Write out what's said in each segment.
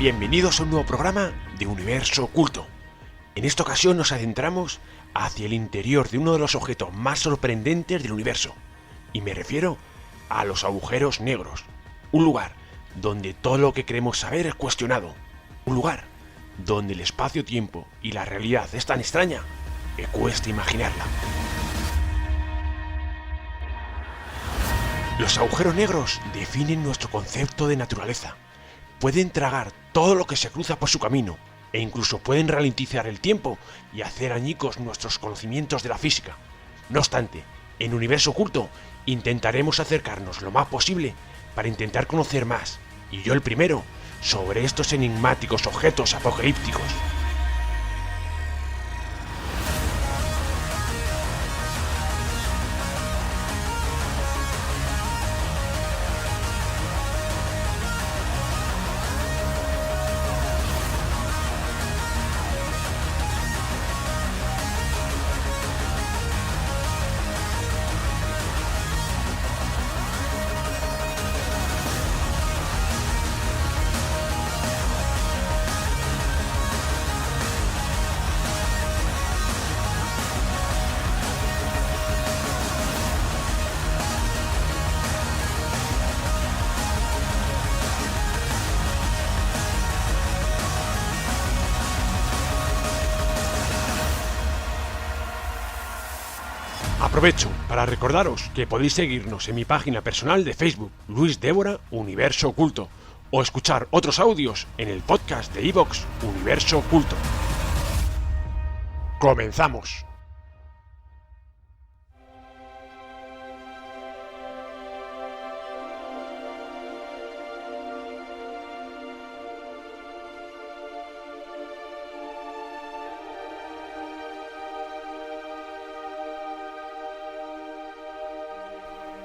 Bienvenidos a un nuevo programa de Universo Oculto. En esta ocasión nos adentramos hacia el interior de uno de los objetos más sorprendentes del universo, y me refiero a los agujeros negros, un lugar donde todo lo que queremos saber es cuestionado, un lugar donde el espacio-tiempo y la realidad es tan extraña que cuesta imaginarla. Los agujeros negros definen nuestro concepto de naturaleza. Pueden tragar todo lo que se cruza por su camino e incluso pueden ralentizar el tiempo y hacer añicos nuestros conocimientos de la física. No obstante, en Universo Oculto intentaremos acercarnos lo más posible para intentar conocer más, y yo el primero, sobre estos enigmáticos objetos apocalípticos. Aprovecho para recordaros que podéis seguirnos en mi página personal de Facebook, Luis Débora Universo Oculto, o escuchar otros audios en el podcast de iVoox Universo Oculto. ¡Comenzamos!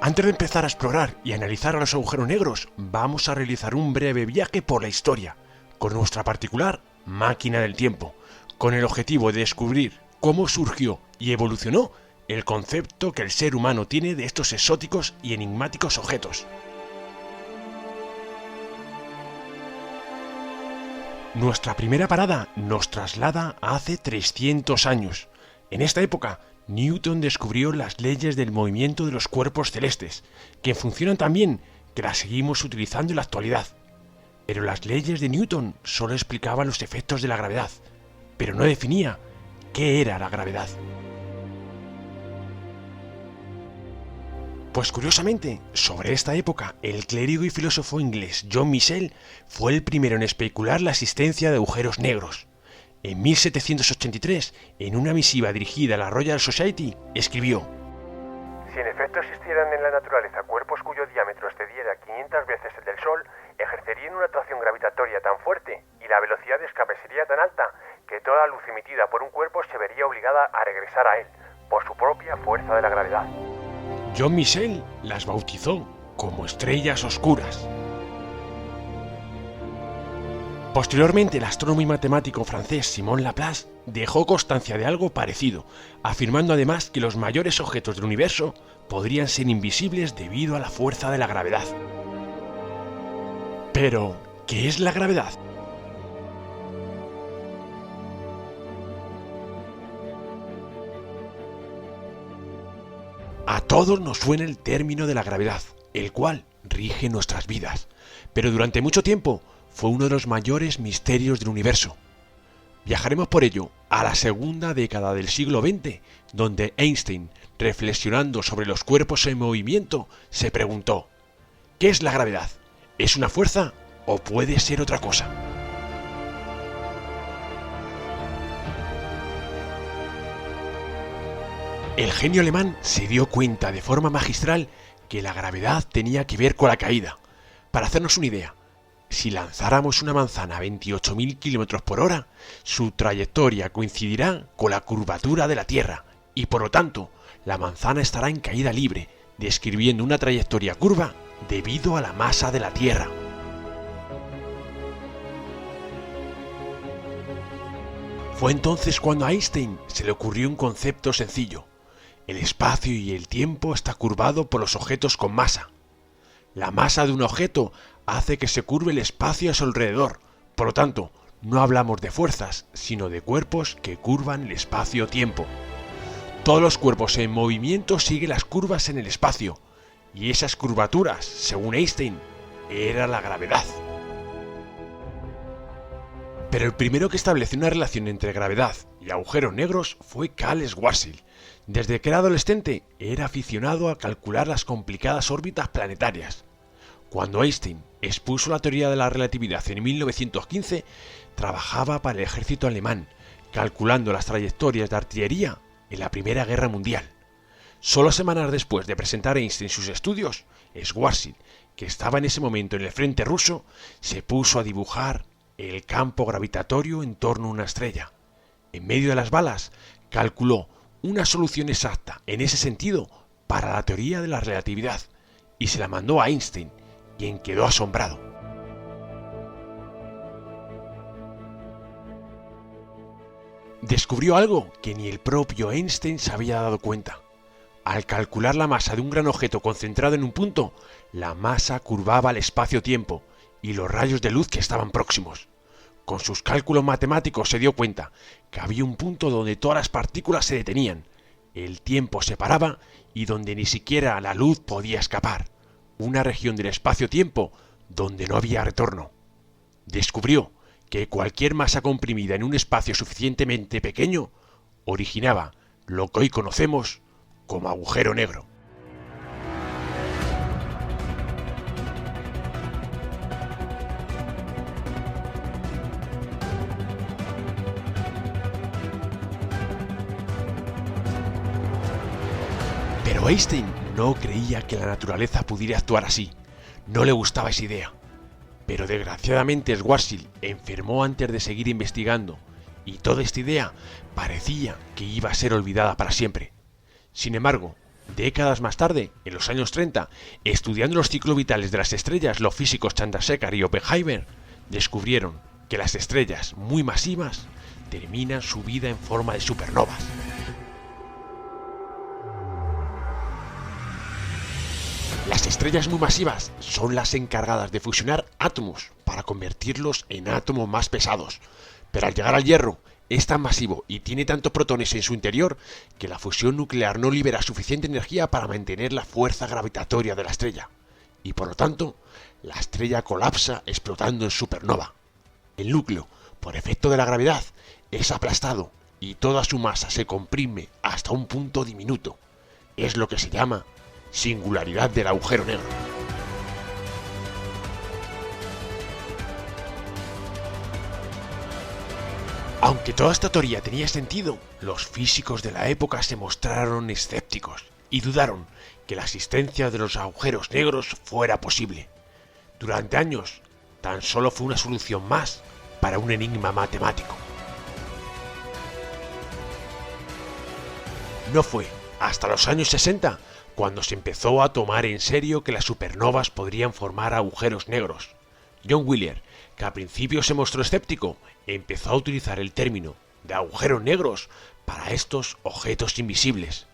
Antes de empezar a explorar y analizar a los agujeros negros, vamos a realizar un breve viaje por la historia, con nuestra particular máquina del tiempo, con el objetivo de descubrir cómo surgió y evolucionó el concepto que el ser humano tiene de estos exóticos y enigmáticos objetos. Nuestra primera parada nos traslada a hace 300 años. En esta época, Newton descubrió las leyes del movimiento de los cuerpos celestes, que funcionan tan bien que las seguimos utilizando en la actualidad. Pero las leyes de Newton solo explicaban los efectos de la gravedad, pero no definía qué era la gravedad. Pues curiosamente, sobre esta época, el clérigo y filósofo inglés John Michell fue el primero en especular la existencia de agujeros negros. En 1783, en una misiva dirigida a la Royal Society, escribió: Si en efecto existieran en la naturaleza cuerpos cuyo diámetro excediera 500 veces el del Sol, ejercerían una atracción gravitatoria tan fuerte y la velocidad de escape sería tan alta que toda la luz emitida por un cuerpo se vería obligada a regresar a él, por su propia fuerza de la gravedad. John Michell las bautizó como estrellas oscuras. Posteriormente, el astrónomo y matemático francés Simon Laplace dejó constancia de algo parecido, afirmando además que los mayores objetos del universo podrían ser invisibles debido a la fuerza de la gravedad. Pero, ¿qué es la gravedad? A todos nos suena el término de la gravedad, el cual rige nuestras vidas, pero durante mucho tiempo fue uno de los mayores misterios del universo. Viajaremos por ello a la segunda década del siglo XX, donde Einstein, reflexionando sobre los cuerpos en movimiento, se preguntó: ¿qué es la gravedad? ¿Es una fuerza o puede ser otra cosa? El genio alemán se dio cuenta de forma magistral que la gravedad tenía que ver con la caída. Para hacernos una idea, si lanzáramos una manzana a 28.000 km por hora, su trayectoria coincidirá con la curvatura de la Tierra y por lo tanto la manzana estará en caída libre, describiendo una trayectoria curva debido a la masa de la Tierra. Fue entonces cuando a Einstein se le ocurrió un concepto sencillo: el espacio y el tiempo está curvado por los objetos con masa. La masa de un objeto hace que se curve el espacio a su alrededor, Por lo tanto, no hablamos de fuerzas, sino de cuerpos que curvan el espacio-tiempo. Todos los cuerpos en movimiento siguen las curvas en el espacio, y esas curvaturas, según Einstein, era la gravedad. Pero el primero que estableció una relación entre gravedad y agujeros negros fue Karl Schwarzschild. Desde que era adolescente, era aficionado a calcular las complicadas órbitas planetarias. Cuando Einstein expuso la teoría de la relatividad en 1915, trabajaba para el ejército alemán, calculando las trayectorias de artillería en la Primera Guerra Mundial. Solo semanas después de presentar a Einstein sus estudios, Schwarzschild, que estaba en ese momento en el frente ruso, se puso a dibujar el campo gravitatorio en torno a una estrella. En medio de las balas, calculó una solución exacta en ese sentido para la teoría de la relatividad y se la mandó a Einstein, quien quedó asombrado. Descubrió algo que ni el propio Einstein se había dado cuenta. Al calcular la masa de un gran objeto concentrado en un punto, la masa curvaba el espacio-tiempo y los rayos de luz que estaban próximos. Con sus cálculos matemáticos se dio cuenta que había un punto donde todas las partículas se detenían, el tiempo se paraba y donde ni siquiera la luz podía escapar, una región del espacio-tiempo donde no había retorno. Descubrió que cualquier masa comprimida en un espacio suficientemente pequeño originaba lo que hoy conocemos como agujero negro. Pero Einstein no creía que la naturaleza pudiera actuar así. No le gustaba esa idea. Pero desgraciadamente Schwarzschild enfermó antes de seguir investigando, y toda esta idea parecía que iba a ser olvidada para siempre. Sin embargo, décadas más tarde, en los años 30, estudiando los ciclos vitales de las estrellas, los físicos Chandrasekhar y Oppenheimer descubrieron que las estrellas muy masivas terminan su vida en forma de supernovas. Las estrellas muy masivas son las encargadas de fusionar átomos para convertirlos en átomos más pesados, pero al llegar al hierro es tan masivo y tiene tantos protones en su interior que la fusión nuclear no libera suficiente energía para mantener la fuerza gravitatoria de la estrella, y por lo tanto la estrella colapsa explotando en supernova. El núcleo, por efecto de la gravedad, es aplastado y toda su masa se comprime hasta un punto diminuto. Es lo que se llama singularidad del agujero negro. Aunque toda esta teoría tenía sentido, los físicos de la época se mostraron escépticos y dudaron que la existencia de los agujeros negros fuera posible. Durante años, tan solo fue una solución más para un enigma matemático. No fue hasta los años 60 cuando se empezó a tomar en serio que las supernovas podrían formar agujeros negros. John Wheeler, que al principio se mostró escéptico, empezó a utilizar el término de agujeros negros para estos objetos invisibles,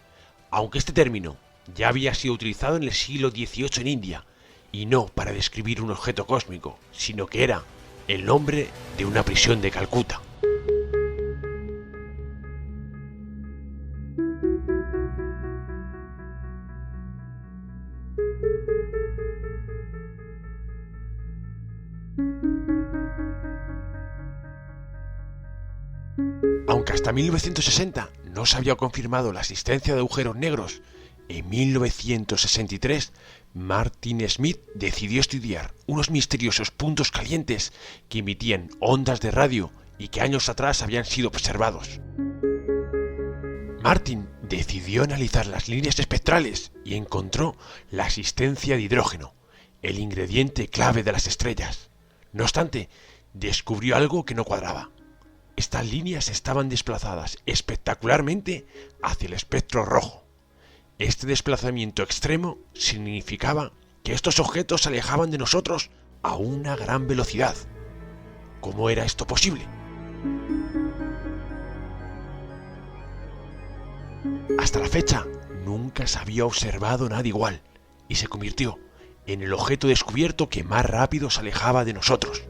aunque este término ya había sido utilizado en el siglo XVIII en India, y no para describir un objeto cósmico, sino que era el nombre de una prisión de Calcuta. Aunque hasta 1960 no se había confirmado la existencia de agujeros negros, en 1963 Martin Smith decidió estudiar unos misteriosos puntos calientes que emitían ondas de radio y que años atrás habían sido observados. Martin decidió analizar las líneas espectrales y encontró la existencia de hidrógeno, el ingrediente clave de las estrellas. No obstante, descubrió algo que no cuadraba. Estas líneas estaban desplazadas espectacularmente hacia el espectro rojo. Este desplazamiento extremo significaba que estos objetos se alejaban de nosotros a una gran velocidad. ¿Cómo era esto posible? Hasta la fecha, nunca se había observado nada igual, y se convirtió en el objeto descubierto que más rápido se alejaba de nosotros.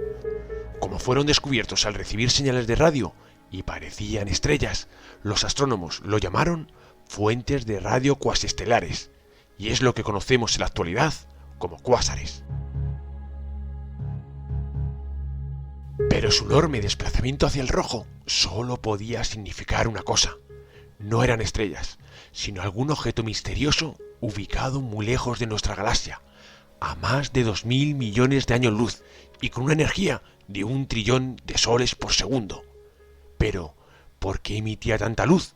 Como fueron descubiertos al recibir señales de radio y parecían estrellas, los astrónomos lo llamaron fuentes de radio cuasiestelares, y es lo que conocemos en la actualidad como cuásares. Pero su enorme desplazamiento hacia el rojo solo podía significar una cosa: no eran estrellas, sino algún objeto misterioso ubicado muy lejos de nuestra galaxia, a más de 2000 millones de años luz y con una energía de 1 trillón de soles por segundo. Pero, ¿por qué emitía tanta luz?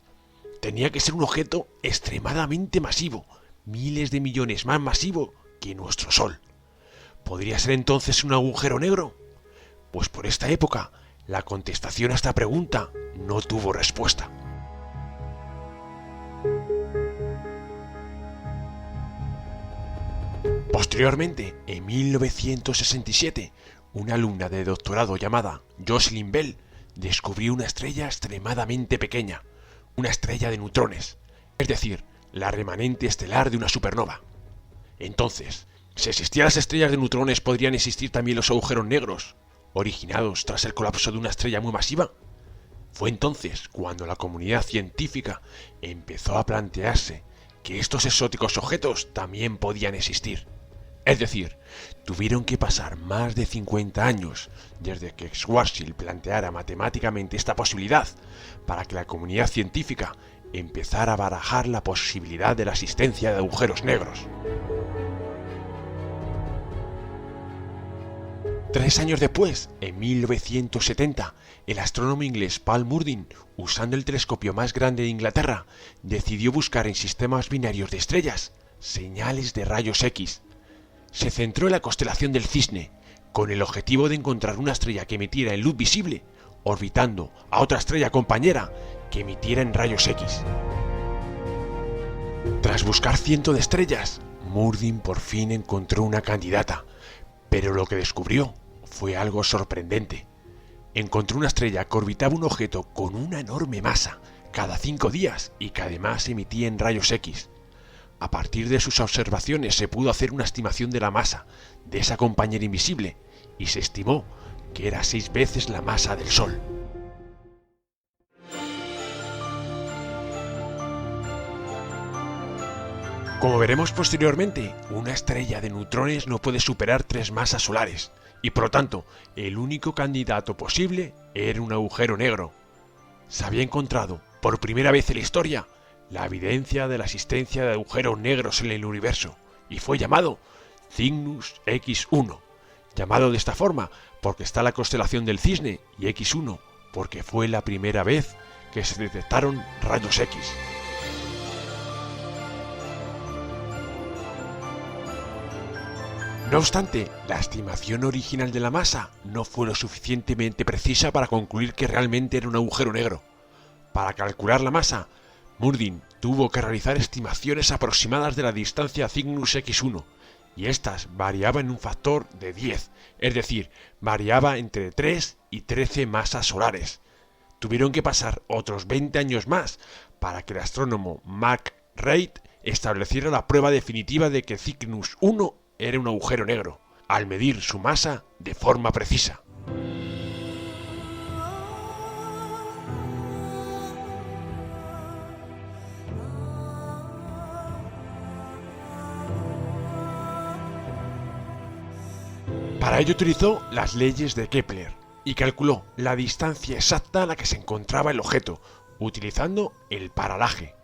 Tenía que ser un objeto extremadamente masivo, miles de millones más masivo que nuestro Sol. ¿Podría ser entonces un agujero negro? Pues por esta época, la contestación a esta pregunta no tuvo respuesta. Posteriormente, en 1967, una alumna de doctorado llamada Jocelyn Bell descubrió una estrella extremadamente pequeña, una estrella de neutrones, es decir, la remanente estelar de una supernova. Entonces, si existían las estrellas de neutrones, ¿podrían existir también los agujeros negros, originados tras el colapso de una estrella muy masiva? Fue entonces cuando la comunidad científica empezó a plantearse que estos exóticos objetos también podían existir. Es decir, tuvieron que pasar más de 50 años desde que Schwarzschild planteara matemáticamente esta posibilidad para que la comunidad científica empezara a barajar la posibilidad de la existencia de agujeros negros. 3 años después, en 1970, el astrónomo inglés Paul Murdin, usando el telescopio más grande de Inglaterra, decidió buscar en sistemas binarios de estrellas señales de rayos X. Se centró en la constelación del Cisne, con el objetivo de encontrar una estrella que emitiera en luz visible, orbitando a otra estrella compañera que emitiera en rayos X. Tras buscar cientos de estrellas, Murdin por fin encontró una candidata, pero lo que descubrió fue algo sorprendente. Encontró una estrella que orbitaba un objeto con una enorme masa cada 5 días y que además emitía en rayos X. A partir de sus observaciones se pudo hacer una estimación de la masa de esa compañera invisible y se estimó que era 6 veces la masa del Sol. Como veremos posteriormente, una estrella de neutrones no puede superar 3 masas solares, y por lo tanto, el único candidato posible era un agujero negro. Se había encontrado, por primera vez en la historia, la evidencia de la existencia de agujeros negros en el universo, y fue llamado Cygnus X1, llamado de esta forma porque está la constelación del Cisne, y X1 porque fue la primera vez que se detectaron rayos X. No obstante, la estimación original de la masa no fue lo suficientemente precisa para concluir que realmente era un agujero negro. Para calcular la masa, Murdin tuvo que realizar estimaciones aproximadas de la distancia a Cygnus X1, y estas variaban en un factor de 10, es decir, variaba entre 3 y 13 masas solares. Tuvieron que pasar otros 20 años más para que el astrónomo Mark Reid estableciera la prueba definitiva de que Cygnus 1 era un agujero negro, al medir su masa de forma precisa. Para ello utilizó las leyes de Kepler y calculó la distancia exacta a la que se encontraba el objeto, utilizando el paralaje.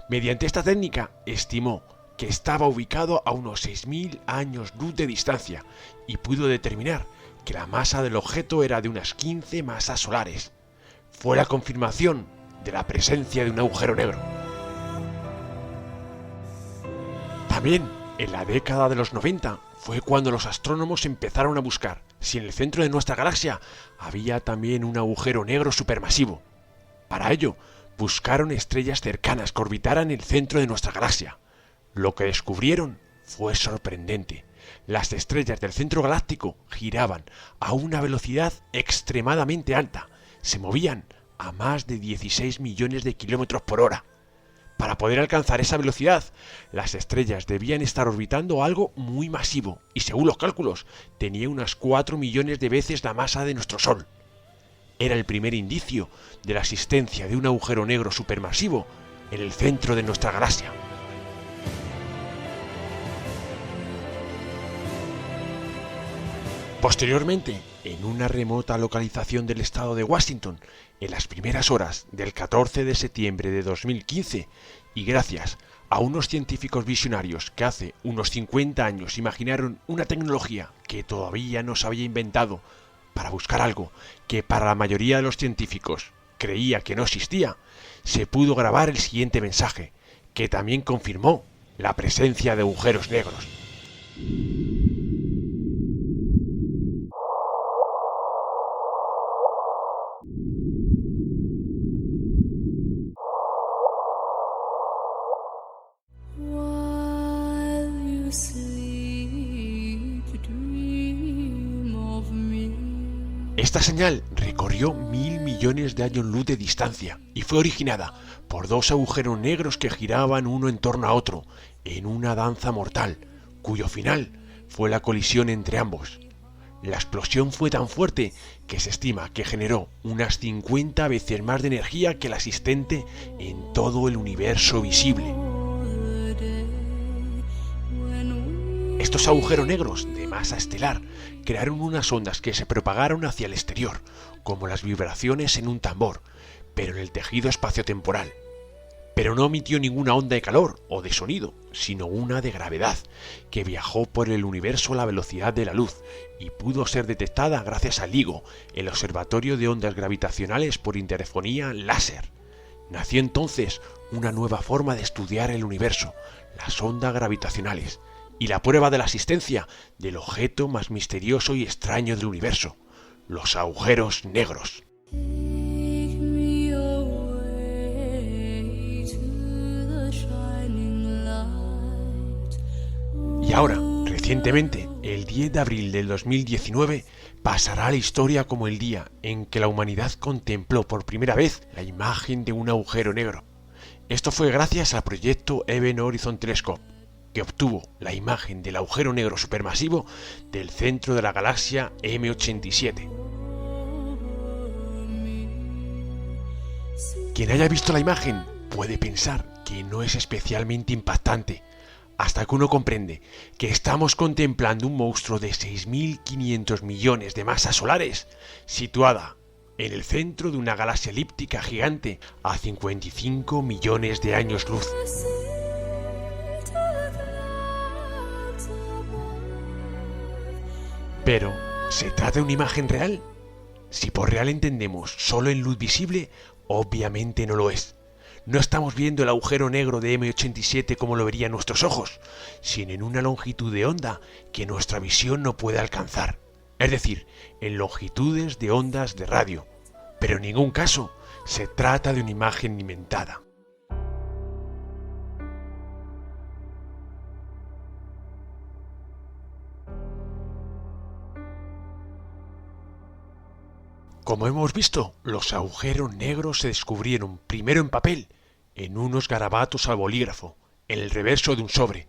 Mediante esta técnica estimó que estaba ubicado a unos 6000 años luz de distancia y pudo determinar que la masa del objeto era de unas 15 masas solares. Fue la confirmación de la presencia de un agujero negro. También, en la década de los 90, fue cuando los astrónomos empezaron a buscar si en el centro de nuestra galaxia había también un agujero negro supermasivo. Para ello, buscaron estrellas cercanas que orbitaran el centro de nuestra galaxia. Lo que descubrieron fue sorprendente. Las estrellas del centro galáctico giraban a una velocidad extremadamente alta, se movían a más de 16 millones de kilómetros por hora. Para poder alcanzar esa velocidad, las estrellas debían estar orbitando algo muy masivo y, según los cálculos, tenía unas 4 millones de veces la masa de nuestro Sol. Era el primer indicio de la existencia de un agujero negro supermasivo en el centro de nuestra galaxia. Posteriormente, en una remota localización del estado de Washington, en las primeras horas del 14 de septiembre de 2015, y gracias a unos científicos visionarios que hace unos 50 años imaginaron una tecnología que todavía no se había inventado para buscar algo que para la mayoría de los científicos creía que no existía, se pudo grabar el siguiente mensaje, que también confirmó la presencia de agujeros negros. Esta señal recorrió 1.000 millones de años luz de distancia y fue originada por dos agujeros negros que giraban uno en torno a otro en una danza mortal, cuyo final fue la colisión entre ambos. La explosión fue tan fuerte que se estima que generó unas 50 veces más de energía que la existente en todo el universo visible. Estos agujeros negros de masa estelar crearon unas ondas que se propagaron hacia el exterior, como las vibraciones en un tambor, pero en el tejido espaciotemporal. Pero no emitió ninguna onda de calor o de sonido, sino una de gravedad, que viajó por el universo a la velocidad de la luz y pudo ser detectada gracias al LIGO, el Observatorio de Ondas Gravitacionales por Interferofonía Láser. Nació entonces una nueva forma de estudiar el universo, las ondas gravitacionales, y la prueba de la existencia del objeto más misterioso y extraño del universo, los agujeros negros. Y ahora, recientemente, el 10 de abril del 2019, pasará a la historia como el día en que la humanidad contempló por primera vez la imagen de un agujero negro. Esto fue gracias al proyecto Event Horizon Telescope, que obtuvo la imagen del agujero negro supermasivo del centro de la galaxia M87. Quien haya visto la imagen puede pensar que no es especialmente impactante, hasta que uno comprende que estamos contemplando un monstruo de 6.500 millones de masas solares, situada en el centro de una galaxia elíptica gigante a 55 millones de años luz. Pero, ¿se trata de una imagen real? Si por real entendemos solo en luz visible, obviamente no lo es. No estamos viendo el agujero negro de M87 como lo verían nuestros ojos, sino en una longitud de onda que nuestra visión no puede alcanzar. Es decir, en longitudes de ondas de radio. Pero en ningún caso se trata de una imagen inventada. Como hemos visto, los agujeros negros se descubrieron primero en papel, en unos garabatos al bolígrafo, en el reverso de un sobre.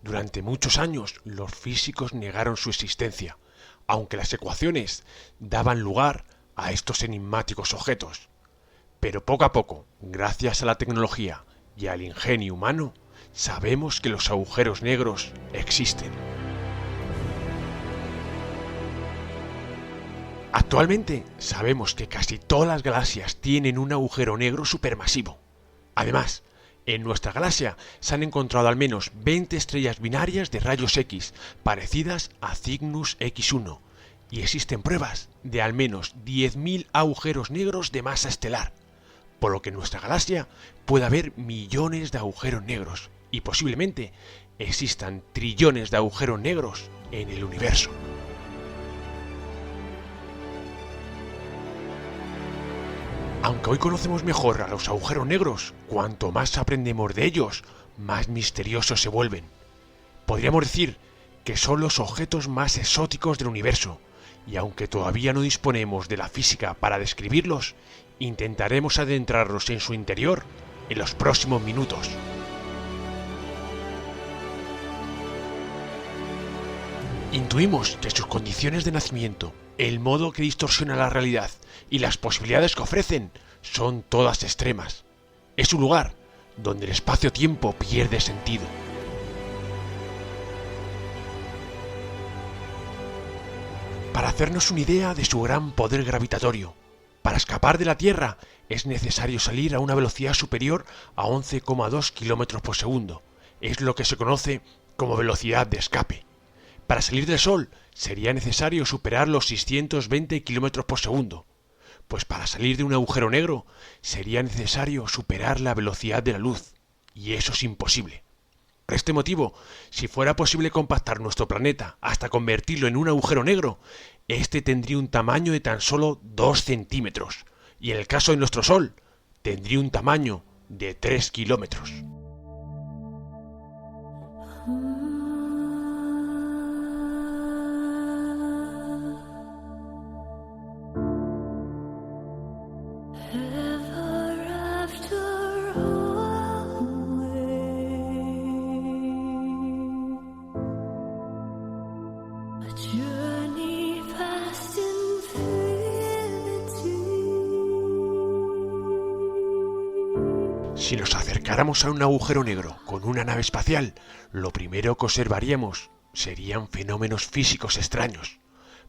Durante muchos años los físicos negaron su existencia, aunque las ecuaciones daban lugar a estos enigmáticos objetos. Pero poco a poco, gracias a la tecnología y al ingenio humano, sabemos que los agujeros negros existen. Actualmente sabemos que casi todas las galaxias tienen un agujero negro supermasivo. Además, en nuestra galaxia se han encontrado al menos 20 estrellas binarias de rayos X parecidas a Cygnus X1, y existen pruebas de al menos 10.000 agujeros negros de masa estelar, por lo que en nuestra galaxia puede haber millones de agujeros negros y posiblemente existan trillones de agujeros negros en el universo. Aunque hoy conocemos mejor a los agujeros negros, cuanto más aprendemos de ellos, más misteriosos se vuelven. Podríamos decir que son los objetos más exóticos del universo, y aunque todavía no disponemos de la física para describirlos, intentaremos adentrarnos en su interior en los próximos minutos. Intuimos que sus condiciones de nacimiento, el modo que distorsiona la realidad y las posibilidades que ofrecen son todas extremas. Es un lugar donde el espacio-tiempo pierde sentido. Para hacernos una idea de su gran poder gravitatorio, para escapar de la Tierra es necesario salir a una velocidad superior a 11,2 km por segundo. Es lo que se conoce como velocidad de escape. Para salir del Sol sería necesario superar los 620 km por segundo. Pues para salir de un agujero negro sería necesario superar la velocidad de la luz. Y eso es imposible. Por este motivo, si fuera posible compactar nuestro planeta hasta convertirlo en un agujero negro, este tendría un tamaño de tan solo 2 centímetros, y en el caso de nuestro Sol, tendría un tamaño de 3 kilómetros. Si nos acercáramos a un agujero negro con una nave espacial, lo primero que observaríamos serían fenómenos físicos extraños.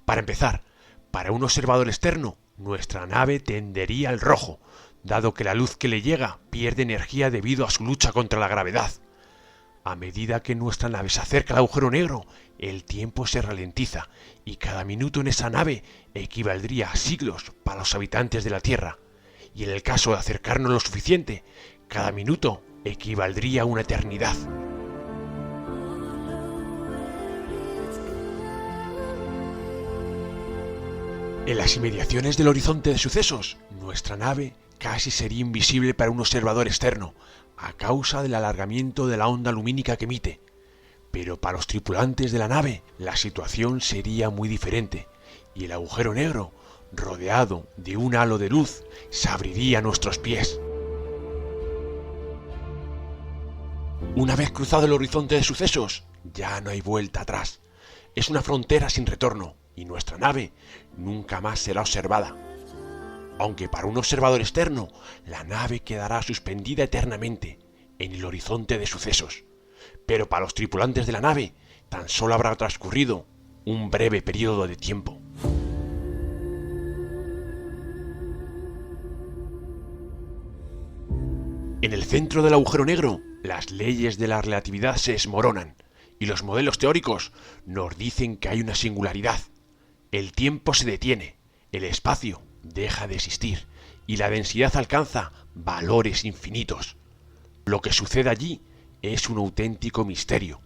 Para empezar, para un observador externo, nuestra nave tendería al rojo, dado que la luz que le llega pierde energía debido a su lucha contra la gravedad. A medida que nuestra nave se acerca al agujero negro, el tiempo se ralentiza y cada minuto en esa nave equivaldría a siglos para los habitantes de la Tierra. Y en el caso de acercarnos lo suficiente, cada minuto equivaldría a una eternidad. En las inmediaciones del horizonte de sucesos, nuestra nave casi sería invisible para un observador externo, a causa del alargamiento de la onda lumínica que emite. Pero para los tripulantes de la nave, la situación sería muy diferente, y el agujero negro, rodeado de un halo de luz, se abriría a nuestros pies. Una vez cruzado el horizonte de sucesos, ya no hay vuelta atrás. Es una frontera sin retorno, y nuestra nave nunca más será observada. Aunque para un observador externo, la nave quedará suspendida eternamente en el horizonte de sucesos. Pero para los tripulantes de la nave, tan solo habrá transcurrido un breve periodo de tiempo. En el centro del agujero negro, las leyes de la relatividad se desmoronan y los modelos teóricos nos dicen que hay una singularidad. El tiempo se detiene, el espacio deja de existir y la densidad alcanza valores infinitos. Lo que sucede allí es un auténtico misterio.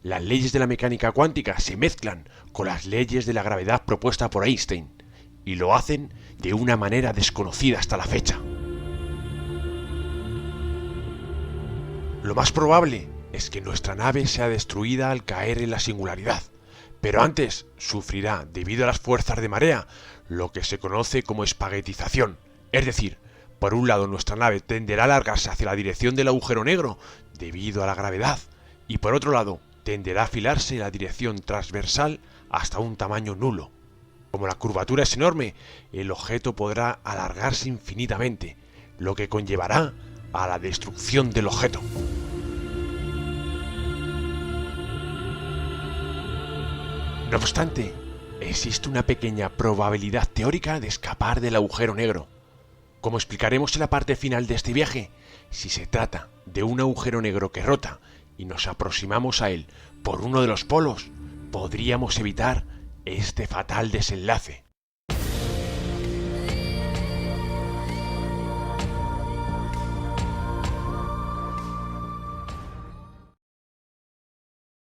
Las leyes de la mecánica cuántica se mezclan con las leyes de la gravedad propuesta por Einstein y lo hacen de una manera desconocida hasta la fecha. Lo más probable es que nuestra nave sea destruida al caer en la singularidad, pero antes sufrirá, debido a las fuerzas de marea, lo que se conoce como espaguetización. Es decir, por un lado nuestra nave tenderá a alargarse hacia la dirección del agujero negro debido a la gravedad, y por otro lado tenderá a afilarse en la dirección transversal hasta un tamaño nulo. Como la curvatura es enorme, el objeto podrá alargarse infinitamente, lo que conllevará a la destrucción del objeto. No obstante, existe una pequeña probabilidad teórica de escapar del agujero negro. Como explicaremos en la parte final de este viaje, si se trata de un agujero negro que rota y nos aproximamos a él por uno de los polos, podríamos evitar este fatal desenlace.